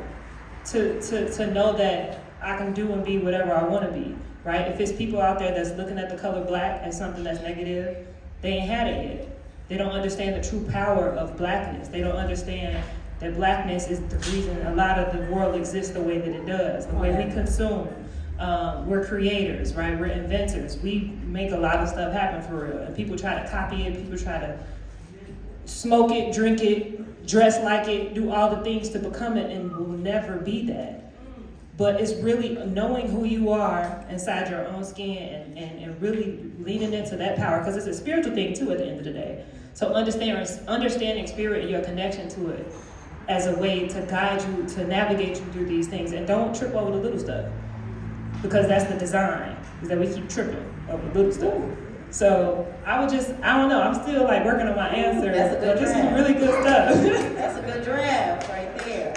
to know that I can do and be whatever I want to be, right? If it's people out there that's looking at the color black as something that's negative, they ain't had it yet. They don't understand the true power of blackness. They don't understand that blackness is the reason a lot of the world exists the way that it does, the way we consume. We're creators, right? We're inventors. We make a lot of stuff happen for real. And people try to copy it. People try to smoke it, drink it, dress like it, do all the things to become it, and will never be that. But it's really knowing who you are inside your own skin and really leaning into that power, because it's a spiritual thing too at the end of the day. So understanding spirit and your connection to it as a way to guide you, to navigate you through these things. And don't trip over the little stuff, because that's the design, is that we keep tripping over the little stuff. So I don't know, I'm still like working on my answer. That's a good This draft. is really good stuff. That's a good draft right there.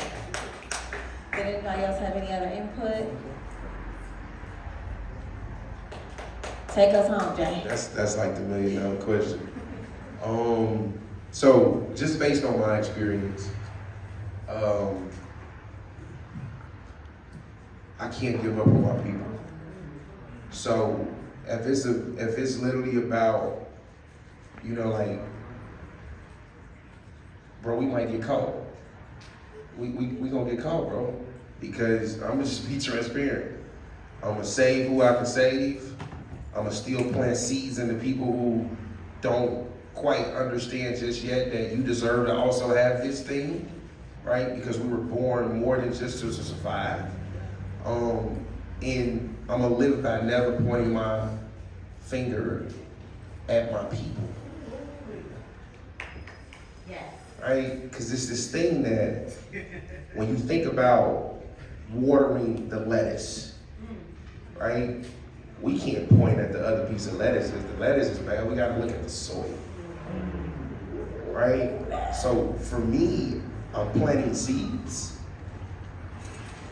Did anybody else have any other input? Take us home, Jay. That's like the $1 million question. So just based on my experience, I can't give up on my people. So if it's literally about, like, bro, we might get caught. We gonna get caught, bro, because I'm gonna just be transparent. I'm gonna save who I can save. I'm gonna still plant seeds in the people who don't quite understand just yet that you deserve to also have this thing, right? Because we were born more than just to survive. And I'm gonna live by never pointing my finger at my people. Yes. right? Because it's this thing that when you think about watering the lettuce, right? We can't point at the other piece of lettuce. If the lettuce is bad, we gotta look at the soil, right? So for me, I'm planting seeds,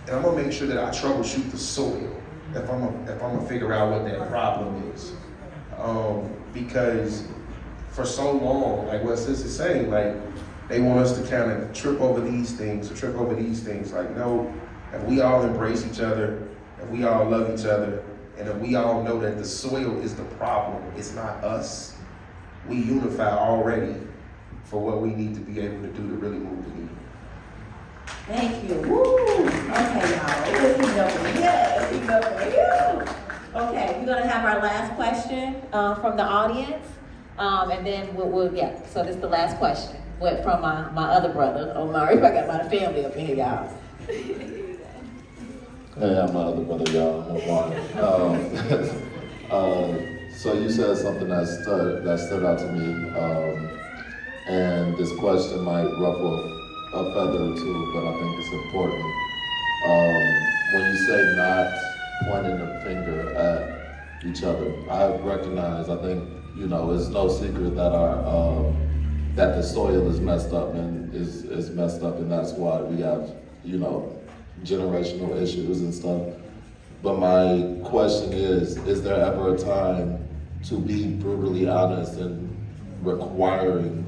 and I'm gonna make sure that I troubleshoot the soil if I'm gonna figure out what that problem is. Because for so long, like what Sis is saying, like they want us to kind of trip over these things. Like, no, if we all embrace each other, if we all love each other, and if we all know that the soil is the problem, it's not us, we unify already for what we need to be able to do to really move the needle. Thank you. Woo! Okay, y'all. Let's keep going. Yes, keep going. Okay, we're gonna have our last question from the audience, and then we'll So this is the last question. From my other brother, Omari. I got my family up in here, y'all. Hey, I'm my other brother, y'all. I'm Omari. So you said something that stood out to me, and this question might ruffle a feather or two, but I think it's important. When you say not pointing the finger at each other, I recognize, I think, it's no secret that that the soil is messed up and is messed up, and that's why we have, generational issues and stuff. But my question is there ever a time to be brutally honest and requiring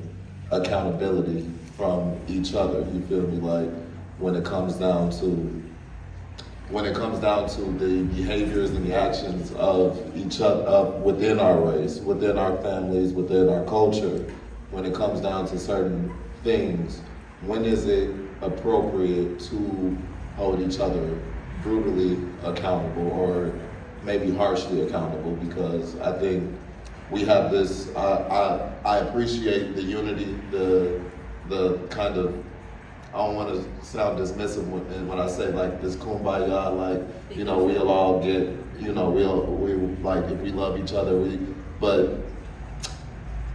accountability from each other? You feel me? Like when it comes down to the behaviors and the actions of each other, within our race, within our families, within our culture, when it comes down to certain things, when is it appropriate to hold each other brutally accountable or maybe harshly accountable? Because I think we have this, I appreciate the unity, the kind of, I don't want to sound dismissive when I say like this kumbaya, like, we'll all get, we like, if we love each other, but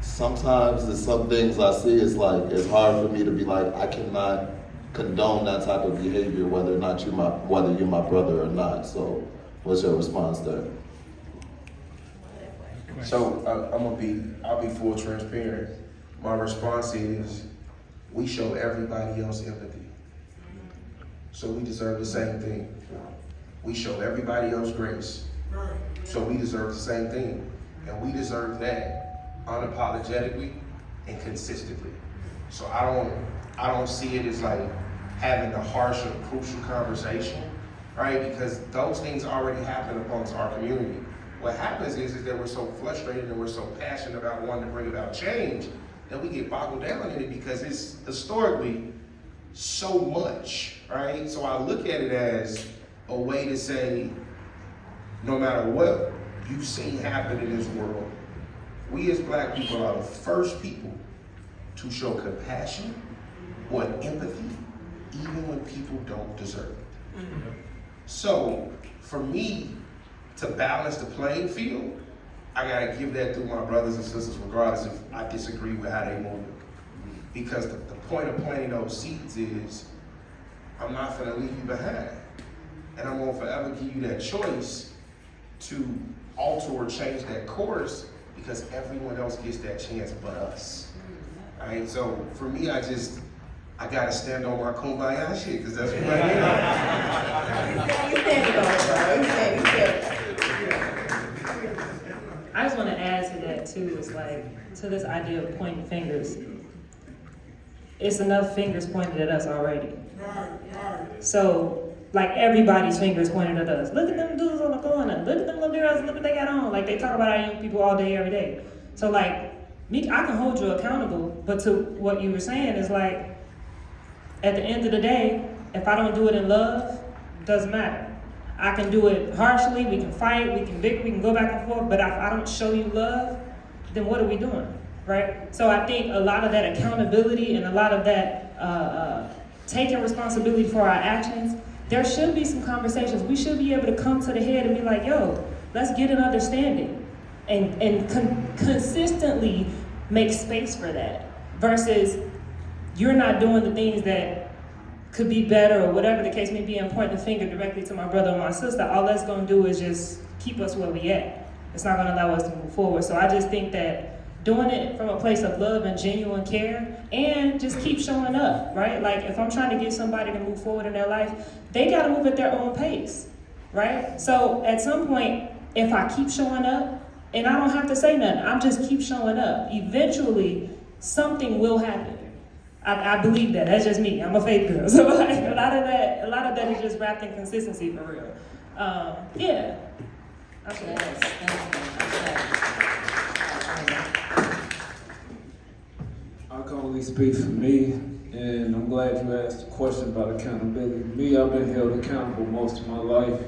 sometimes there's some things I see, it's like, it's hard for me to be like, I cannot condone that type of behavior, whether you're my brother or not. So what's your response there? So I'll be full transparent. My response is, we show everybody else empathy. So we deserve the same thing. We show everybody else grace. So we deserve the same thing. And we deserve that unapologetically and consistently. So I don't see it as like having a harsh or crucial conversation, right? Because those things already happen amongst our community. What happens is that we're so frustrated and we're so passionate about wanting to bring about change that we get boggled down in it because it's historically so much, right? So I look at it as a way to say, no matter what you see happen in this world, we as Black people are the first people to show compassion or empathy even when people don't deserve it. Mm-hmm. So for me to balance the playing field, I gotta give that to my brothers and sisters regardless if I disagree with how they move. Because the point of planting those seeds is, I'm not gonna leave you behind. And I'm gonna forever give you that choice to alter or change that course because everyone else gets that chance but us. All right, so for me, I gotta stand on my kumbaya shit because that's what I am. I just want to add to that too, it's like, to this idea of pointing fingers. It's enough fingers pointed at us already. So, like everybody's fingers pointed at us. Look at them dudes on the corner. Look at them little girls, look what they got on. Like they talk about our young people all day, every day. So like, me, I can hold you accountable, but to what you were saying is like, at the end of the day, if I don't do it in love, it doesn't matter. I can do it harshly, we can fight, we can bicker, we can go back and forth, but if I don't show you love, then what are we doing, right? So I think a lot of that accountability and a lot of that taking responsibility for our actions, there should be some conversations. We should be able to come to the head and be like, yo, let's get an understanding and consistently make space for that versus you're not doing the things that could be better or whatever the case may be, and pointing the finger directly to my brother or my sister, all that's gonna do is just keep us where we at. It's not gonna allow us to move forward. So I just think that doing it from a place of love and genuine care, and just keep showing up, right? Like if I'm trying to get somebody to move forward in their life, they gotta move at their own pace, right? So at some point, if I keep showing up, and I don't have to say nothing, I'm just keep showing up, eventually something will happen. I believe that. That's just me. I'm a faith girl. So like, a lot of that is just wrapped in consistency for real. Yeah. Okay. I can only speak for me, and I'm glad you asked the question about accountability. Me, I've been held accountable most of my life.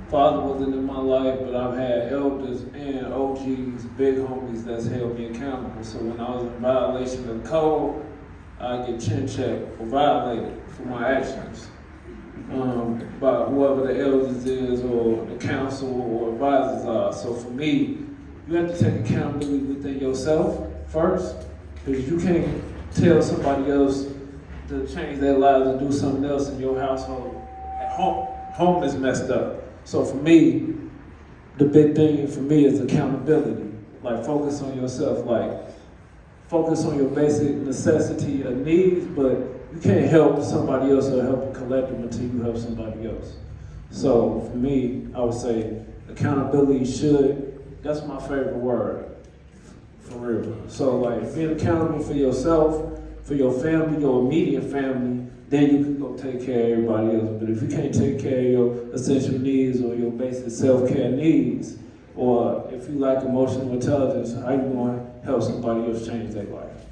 Father wasn't in my life, but I've had elders and OGs, big homies that's held me accountable. So when I was in violation of the code, I get chin checked or violated for my actions by whoever the elders is or the council or advisors are. So for me, you have to take accountability within yourself first, because you can't tell somebody else to change their lives and do something else in your household. At home, home is messed up. So for me, the big thing for me is accountability. Like focus on yourself, like focus on your basic necessity and needs, but you can't help somebody else or help a collective until you help somebody else. So for me, I would say accountability that's my favorite word, for real. So like being accountable for yourself, for your family, your immediate family, then you can go take care of everybody else. But if you can't take care of your essential needs or your basic self-care needs, or if you lack emotional intelligence, how you going to help somebody else change their life?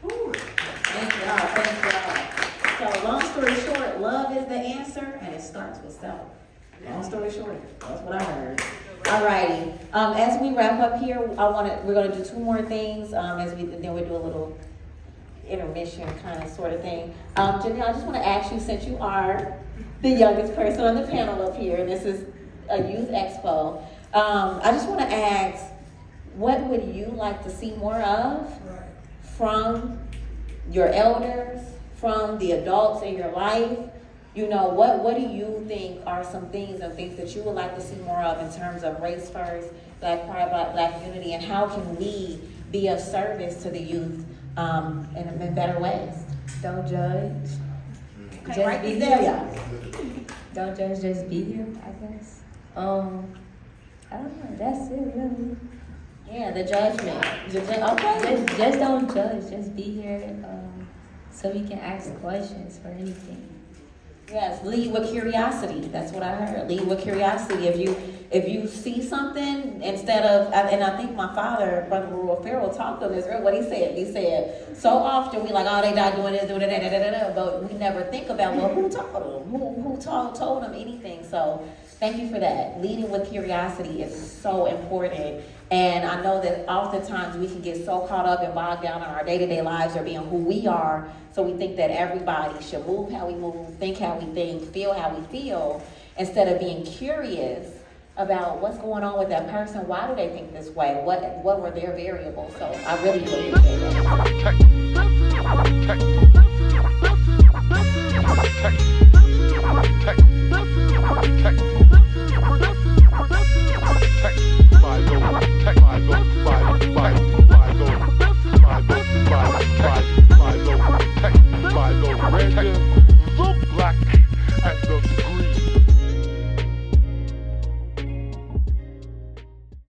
Thank y'all, thank y'all. So long story short, love is the answer, and it starts with self. Long story short, that's what I heard. Alrighty, as we wrap up here, we're gonna do two more things, then we do a little intermission kind of sort of thing. Janelle, I just want to ask you, since you are the youngest person on the panel up here, and this is a youth expo, I just want to ask, what would you like to see more of from your elders, from the adults in your life? You know, what do you think are some things and things that you would like to see more of in terms of race first, Black pride, Black unity, and how can we be of service to the youth in better ways? Don't judge. Okay, Just right be there, here. y'all. Don't judge, just be here, I guess. I don't know, that's it really. Yeah, the judgment. Okay. Just don't judge, just be here so we can ask questions for anything. Yes, lead with curiosity. That's what I heard. Lead with curiosity. If you see something, instead of, and I think my father, Brother Rural Farrell, talked on this. What he said, so often we like, oh, they not doing this, doing that, but we never think about, well, who taught them? Who told them anything? So thank you for that. Leading with curiosity is so important. And I know that oftentimes we can get so caught up and bogged down in our day-to-day lives or being who we are, so we think that everybody should move how we move, think how we think, feel how we feel, instead of being curious about what's going on with that person. Why do they think this way? What were their variables? So I really appreciate that.